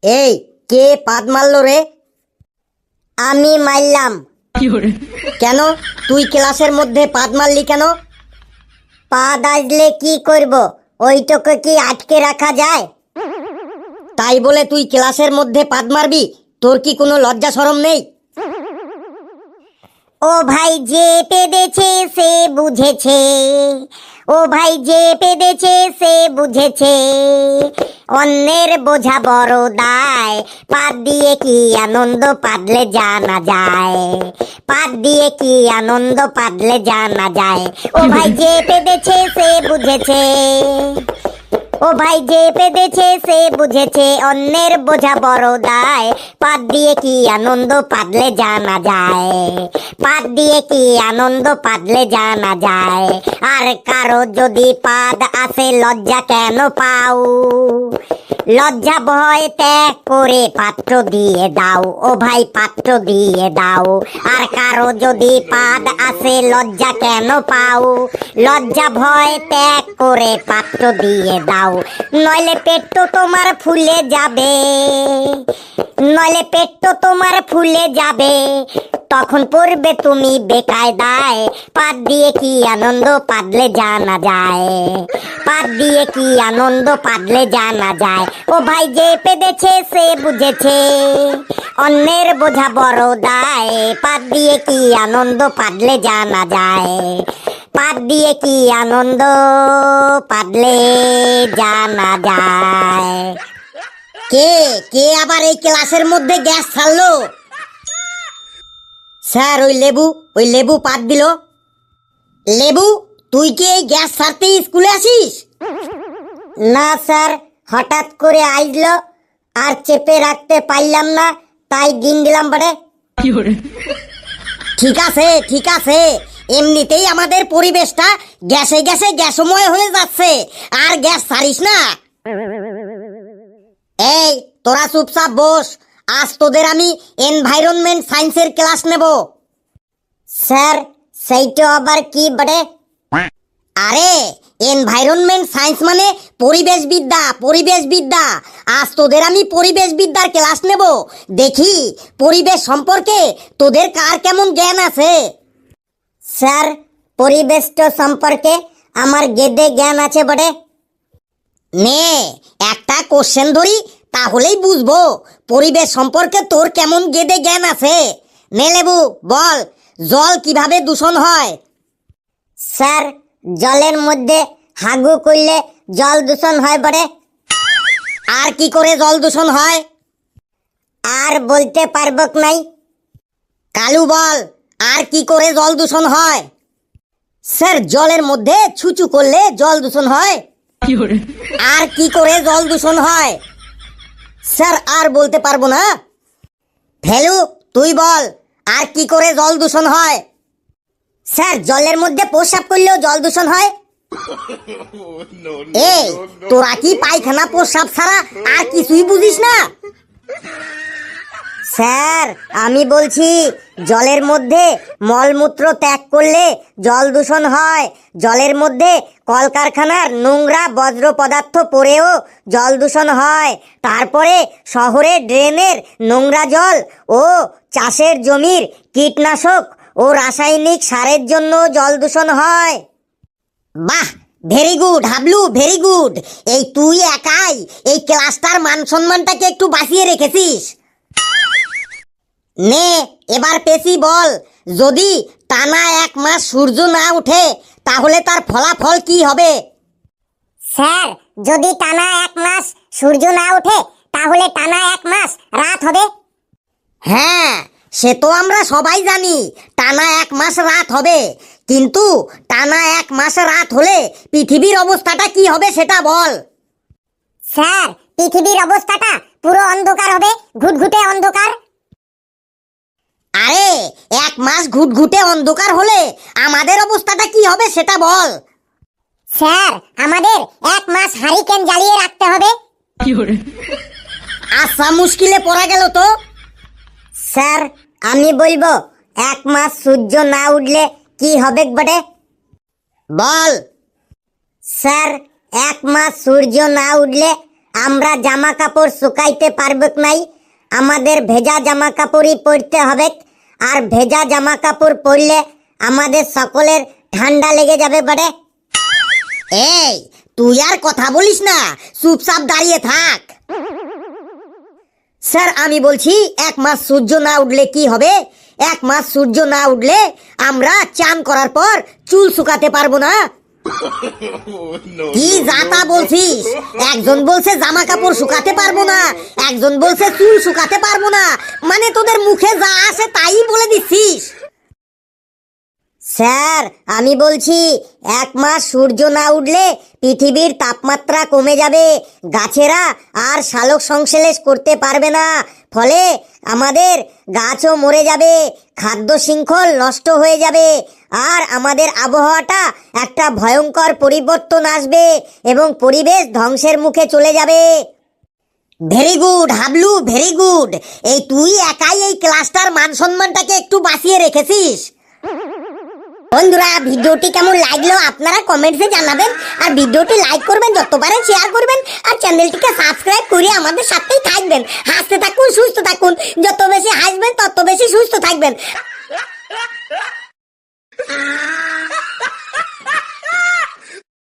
এই কে পাদ মারলো রে? আমি মারলাম। কেন তুই ক্লাসের মধ্যে পাদ মারলি কেন? পাদ আসলে কি করব? ওইটুকু কি আটকে রাখা যায়? তাই বলে তুই ক্লাসের মধ্যে পাদ মারবি? তোর কি কোনো লজ্জা শরম নেই? ও ভাই যে পেদেছে সে বুঝেছে, ও ভাই যে পেদেছে সে বুঝেছে, অন্যের বোঝা বড় দায়, পাদ দিয়ে কি আনন্দ পাদলে জানা যায়, পাদ দিয়ে কি আনন্দ পাদলে জানা যায়। ও ভাই যে পেদেছে সে বুঝেছে, ও ভাই যে পেদেছে সে বুঝেছে, অন্যের বোঝা বড় দায়, পাদ দিয়ে কি আনন্দ পাদলে জানা যায়, পাদ দিয়ে কি আনন্দ পাদলে জানা যায়। আর কারো যদি পাদ আসে লজ্জা কেন পাও, লজ্জা ভয় ত্যাগ করে পাত্র দিয়ে দাও, ও ভাই পাত্র দিয়ে দাও। আর কারো যদি পাদ আসে লজ্জা কেন পাও, লজ্জা ভয় ত্যাগ করে পাত্র দিয়ে দাও। নইলে পেট তো তোমার ফুলে যাবে, নইলে পেট তো তোমার ফুলে যাবে, তখন পড়বে তুমি বেকায়দায়, পাদ দিয়ে কি আনন্দ পাদলে জানা যায়, পাদ দিয়ে কি আনন্দ পাদলে জানা যায়। ও ভাই যে পেদেছে সে বুঝেছে, অন্যের বোঝা বড় দায়, পাদ দিয়ে কি আনন্দ পাদলে জানা যায়, পাদ দিয়ে কি আনন্দ পাদলে জানা যায়। কে কে আবার এই ক্লাসের মধ্যে গ্যাস ছাড়লো? স্যার ওই লেবু পাদ দিল। লেবু, তুই কি এই গ্যাস ছাড়তে স্কুলে আসিস? না স্যার, হঠাৎ করে আইলো আর চেপে রাখতে পারলাম না, তাই দিন দিলাম বড়ে। ঠিক আছে ঠিক আছে, এমনিতেই আমাদের পরিবেশটা গ্যাসে গ্যাসে গ্যাসময় হয়ে যাচ্ছে, আর গ্যাস ছাড়িস না। এই তোরা চুপচাপ বস, আজ তোদের আমি এনভায়রনমেন্ট সায়েন্সের ক্লাস নেব। স্যার সেইটা আবার কি বড়ে? আরে এনভায়রনমেন্ট সায়েন্স মানে পরিবেশবিদ্যা। আজ তোদের আমি পরিবেশবিদ্যার ক্লাস নেব। দেখি পরিবেশ সম্পর্কে তোদের কার কেমন জ্ঞান আছে। স্যার পরিবেশটা সম্পর্কে আমার গেদে জ্ঞান আছে বড়ে। নে একটা কোশ্চেন ধরি, তাহলেই বুঝবো পরিবেশ সম্পর্কে তোর কেমন গেদে জ্ঞান আছে। নে লেবু, বল জল কিভাবে দূষণ হয়? স্যার জলের মধ্যে হাগু করলে জল দূষণ হয় বড়ে। আর কি করে জল দূষণ হয়? আর বলতে পারবক নাই। কালু বল, আর কি করে জল দূষণ হয়? স্যার জলের মধ্যে ছুচু করলে জল দূষণ হয়। আর কি করে জল দূষণ হয়? স্যার আর বলতে পারবো না। ফেলু তুই বল, আর কি করে জল দূষণ হয়? স্যার জলের মধ্যে প্রস্রাব করলেও জল দূষণ হয়। এই তোরা কি পায়খানা প্রস্রাব ছাড়া আর কিছুই বুঝিস না? স্যার আমি বলছি জলের মধ্যে মলমূত্র ত্যাগ করলে জল দূষণ হয়, জলের মধ্যে কলকারখানার নোংরা বজ্র পদার্থ পড়েও জল দূষণ হয়, তারপরে শহরে ড্রেনের নোংরা জল ও চাষের জমির কীটনাশক ও রাসায়নিক সারের জন্য জল দূষণ হয়। বাহ, very good Hablu, very good. এই তুই একাই এই ক্লাসটার মান সম্মানটাকে একটু বাঁচিয়ে রেখেছিস। নে এবার পেশি বল, যদি টানা 1 মাস সূর্য না ওঠে তাহলে তার ফলাফল কি হবে? স্যার যদি টানা 1 মাস সূর্য না ওঠে তাহলে টানা 1 মাস রাত হবে। হ্যাঁ, সে তো আমরা সবাই জানি টানা 1 মাস রাত হবে, কিন্তু টানা 1 মাস রাত হলে পৃথিবীর অবস্থাটা কি হবে সেটা বল। স্যার পৃথিবীর অবস্থাটা পুরো অন্ধকার হবে, ঘুটঘুটে অন্ধকার। আরে 1 মাস ঘুটঘুটে অন্ধকার হলে আমাদের অবস্থাটা কি হবে সেটা বল। স্যার আমাদের 1 মাস হারিকেন জ্বালিয়ে রাখতে হবে। আচ্ছা, মুশকিলে পড়া গেল তো। স্যার আমি বলবো 1 মাস সূর্য না উঠলে কি হবে বটে? বল। স্যার 1 মাস সূর্য না উঠলে আমরা জামা কাপড় শুকাইতে পারবে নাই, আমাদের ভেজা জামা কাপড়ই পরতে হবে। আর ভেজা জামা কাপড় পরলে আমাদের সকলের ঠান্ডা লেগে যাবে বটে। এই তুই আর কথা বলিস না, চুপচাপ দাঁড়িয়ে থাক। স্যার আমি বলছি 1 মাস সূর্য না উঠলে কি হবে? 1 মাস সূর্য না উঠলে আমরা চান করার পর চুল শুকাতে পারবো না। কি যাতা বলছিস? একজন বলছে জামা কাপড় শুকাতে পারবো না, একজন বলছে চুল শুকাতে পারবো না, মানে তোদের মুখে যা আসে তাই বলে দিচ্ছিস। স্যার আমি বলছি 1 মাস সূর্য না উঠলে পৃথিবীর তাপমাত্রা কমে যাবে, গাছেরা আর সালোক সংশ্লেষ করতে পারবে না, ফলে আমাদের গাছও মরে যাবে, খাদ্য শৃঙ্খল নষ্ট হয়ে যাবে, আর আমাদের আবহাওয়াটা একটা ভয়ঙ্কর পরিবর্তন আসবে এবং পরিবেশ ধ্বংসের মুখে চলে যাবে। Very good Hablu, very good. এই তুই একাই এই ক্লাসটার মান সম্মানটাকে একটু বাঁচিয়ে রেখেছিস। বন্ধুরা ভিডিওটি কেমন লাগলো আপনারা কমেন্টসে জানাবেন, আর ভিডিওটি লাইক করবেন, যত পারেন শেয়ার করবেন, আর চ্যানেলটিকে সাবস্ক্রাইব করে আমাদের সাথেই থাকবেন। হাসতে থাকুন, সুস্থ থাকুন, যত বেশি হাসবেন তত বেশি সুস্থ থাকবেন।